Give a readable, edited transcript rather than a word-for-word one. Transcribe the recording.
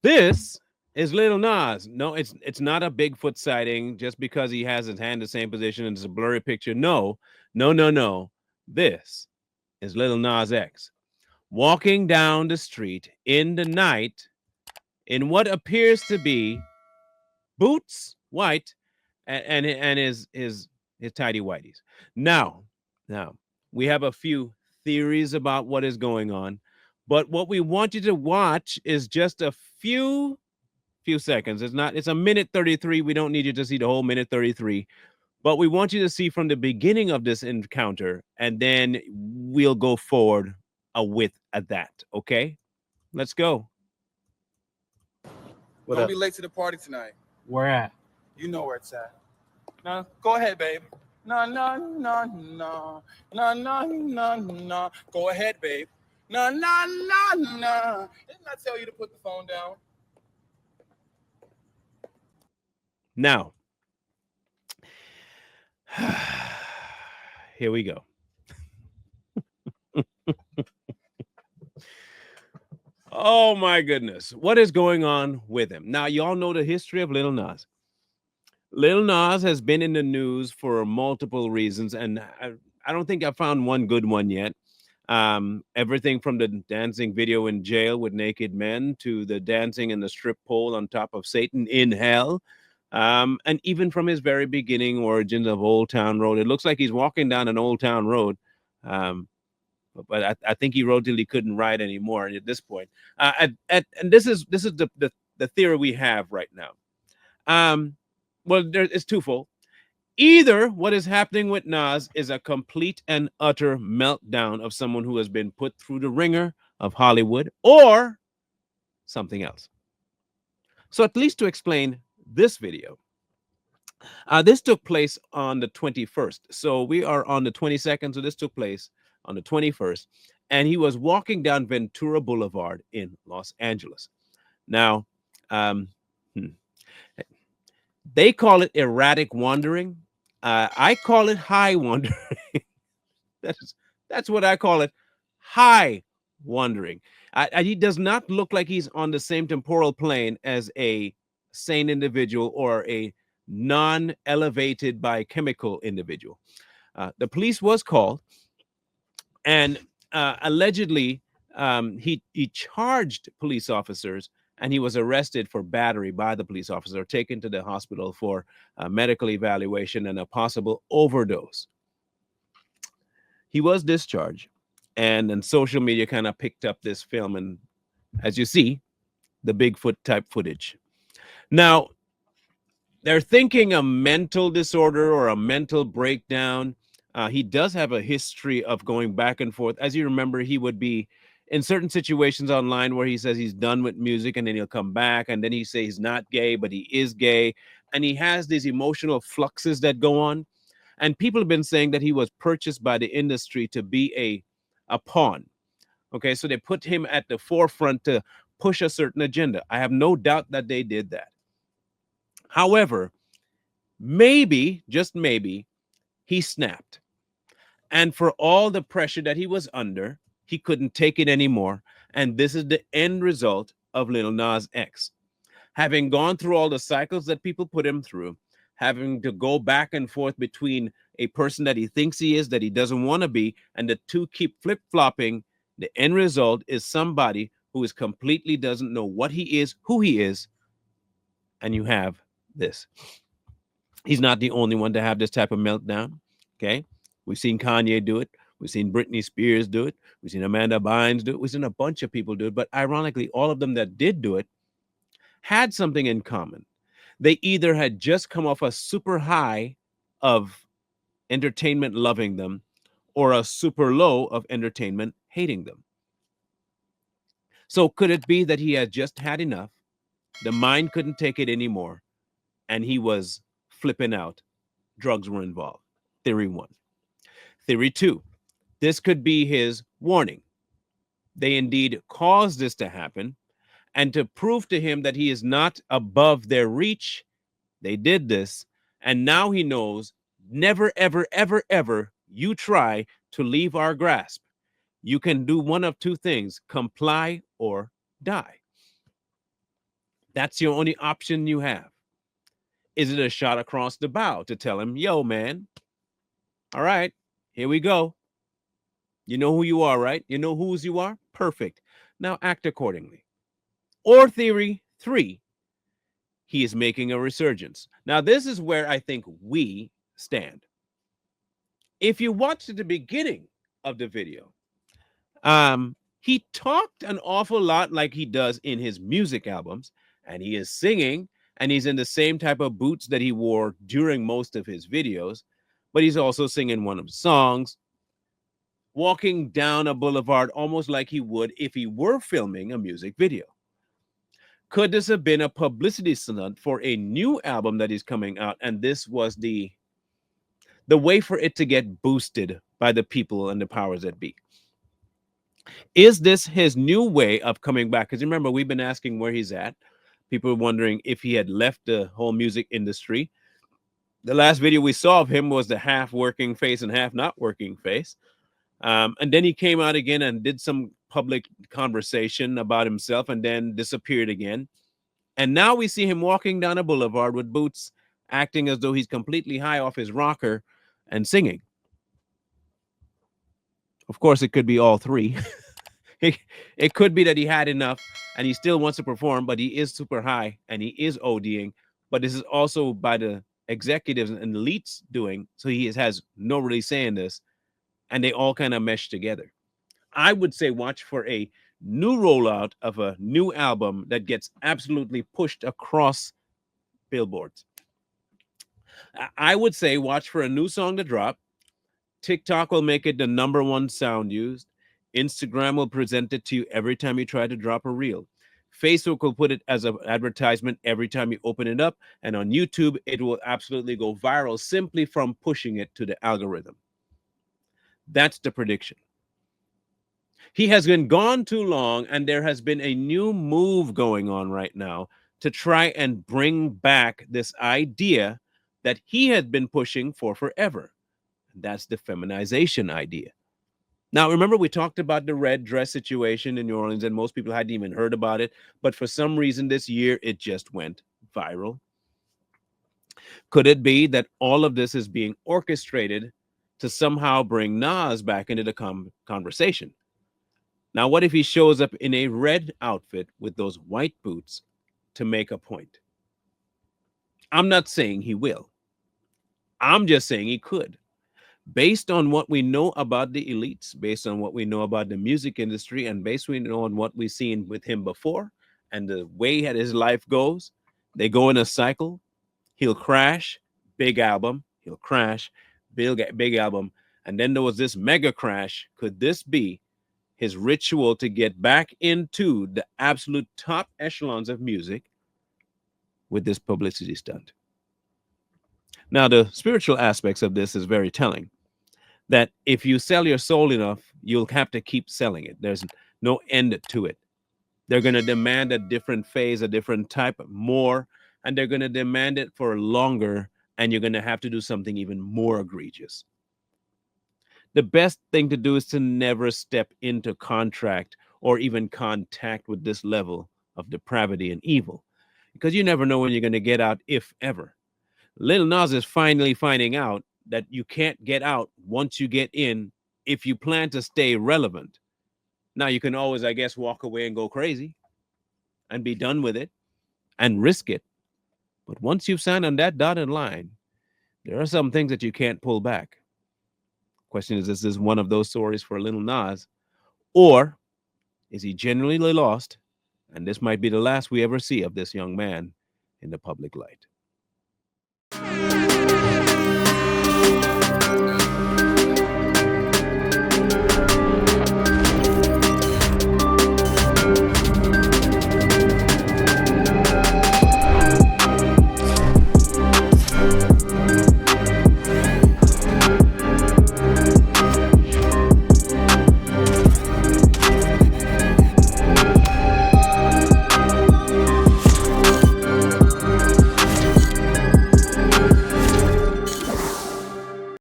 This is Lil Nas. No, it's not a Bigfoot sighting just because he has his hand in the same position and it's a blurry picture. No, no, no, no. This is Lil Nas X walking down the street in the night in what appears to be boots, white, and his tidy whities. Now, now we have a few theories about what is going on, but what we want you to watch is just a few seconds. It's not. It's a minute 33. We don't need you to see the whole minute 33, but we want you to see from the beginning of this encounter, and then we'll go forward with at that. Okay, let's go. What Don't up? be late to the party tonight. Where at? You know where it's at. No, go ahead, babe. No, no, no, no, no, no, no, no. Go ahead, babe. No, no, no, no. Didn't I tell you to put the phone down? Now, here we go. Oh my goodness. What is going on with him? Now, y'all know the history of Lil Nas. Lil Nas has been in the news for multiple reasons, and I don't think I found one good one yet. Everything from the dancing video in jail with naked men to the dancing in the strip pole on top of Satan in hell. And even from his very beginning origins of Old Town Road, it looks like he's walking down an Old Town Road. But I think he rode till he couldn't ride anymore at this point. And this is the theory we have right now. Well, it's twofold. Either what is happening with Nas is a complete and utter meltdown of someone who has been put through the ringer of Hollywood, or something else. So, at least to explain this video, this took place on the 21st. So, we are on the 22nd. So, this took place on the 21st. And he was walking down Ventura Boulevard in Los Angeles. Now, they call it erratic wandering. I call it high wandering. That's what I call it, high wandering. He does not look like he's on the same temporal plane as a sane individual or a non-elevated biochemical individual. The police was called, and allegedly he charged police officers, and he was arrested for battery by the police officer, taken to the hospital for medical evaluation and a possible overdose. He was discharged, and then social media kind of picked up this film, and as you see, the Bigfoot type footage. Now, they're thinking a mental disorder or a mental breakdown. He does have a history of going back and forth. As you remember, he would be in certain situations online where he says he's done with music, and then he'll come back, and then he says he's not gay, but he is gay. And he has these emotional fluxes that go on. And people have been saying that he was purchased by the industry to be a pawn. Okay, so they put him at the forefront to push a certain agenda. I have no doubt that they did that. However, maybe, just maybe, he snapped. And for all the pressure that he was under, he couldn't take it anymore. And this is the end result of Lil Nas X. Having gone through all the cycles that people put him through, having to go back and forth between a person that he thinks he is, that he doesn't want to be, and the two keep flip-flopping, the end result is somebody who is completely doesn't know what he is, who he is, and you have this. He's not the only one to have this type of meltdown, okay? We've seen Kanye do it. We've seen Britney Spears do it. We've seen Amanda Bynes do it. We've seen a bunch of people do it. But ironically, all of them that did do it had something in common. They either had just come off a super high of entertainment loving them, or a super low of entertainment hating them. So could it be that he had just had enough? The mind couldn't take it anymore, and he was flipping out. Drugs were involved. Theory one. Theory two, this could be his warning. They indeed caused this to happen, and to prove to him that he is not above their reach, they did this, and now he knows, never, ever, ever, ever you try to leave our grasp. You can do one of two things: comply or die. That's your only option you have. Is it a shot across the bow to tell him, yo, man, all right, here we go. You know who you are, right? You know whose you are? Perfect. Now act accordingly. Or theory three, he is making a resurgence. Now, this is where I think we stand. If you watch the beginning of the video, he talked an awful lot like he does in his music albums, and he is singing, and he's in the same type of boots that he wore during most of his videos, but he's also singing one of the songs, walking down a boulevard almost like he would if he were filming a music video. Could this have been a publicity stunt for a new album that is coming out, and this was the way for it to get boosted by the people and the powers that be? Is this his new way of coming back? Because remember, we've been asking where he's at. People are wondering if he had left the whole music industry. The last video we saw of him was the half working face and half not working face. And then he came out again and did some public conversation about himself and then disappeared again. And now we see him walking down a boulevard with boots, acting as though he's completely high off his rocker and singing. Of course, it could be all three. It could be that he had enough and he still wants to perform, but he is super high and he is ODing. But this is also by the executives and elites doing. So he has no really say in this. And they all kind of mesh together. I would say watch for a new rollout of a new album that gets absolutely pushed across billboards. I would say watch for a new song to drop. TikTok will make it the #1 sound used. Instagram will present it to you every time you try to drop a reel. Facebook will put it as an advertisement every time you open it up. And on YouTube, it will absolutely go viral simply from pushing it to the algorithm. That's the prediction. He has been gone too long, and there has been a new move going on right now to try and bring back this idea that he had been pushing for forever. That's the feminization idea. Now, remember, we talked about the red dress situation in New Orleans, and most people hadn't even heard about it. But for some reason this year, it just went viral. Could it be that all of this is being orchestrated to somehow bring Nas back into the conversation? Now, what if he shows up in a red outfit with those white boots to make a point? I'm not saying he will. I'm just saying he could. Based on what we know about the elites, based on what we know about the music industry, and based on what we've seen with him before, and the way that his life goes, they go in a cycle. He'll crash, big album. He'll crash, big album. And then there was this mega crash. Could this be his ritual to get back into the absolute top echelons of music with this publicity stunt? Now, the spiritual aspects of this is very telling. That if you sell your soul enough, you'll have to keep selling it. There's no end to it. They're going to demand a different phase, a different type, more, and they're going to demand it for longer, and you're going to have to do something even more egregious. The best thing to do is to never step into contract or even contact with this level of depravity and evil, because you never know when you're going to get out, if ever. Lil Nas is finally finding out that you can't get out once you get in if you plan to stay relevant. Now, you can always, I guess, walk away and go crazy and be done with it and risk it. But once you've signed on that dotted line, there are some things that you can't pull back. Question is this one of those stories for Lil Nas? Or is he genuinely lost? And this might be the last we ever see of this young man in the public light.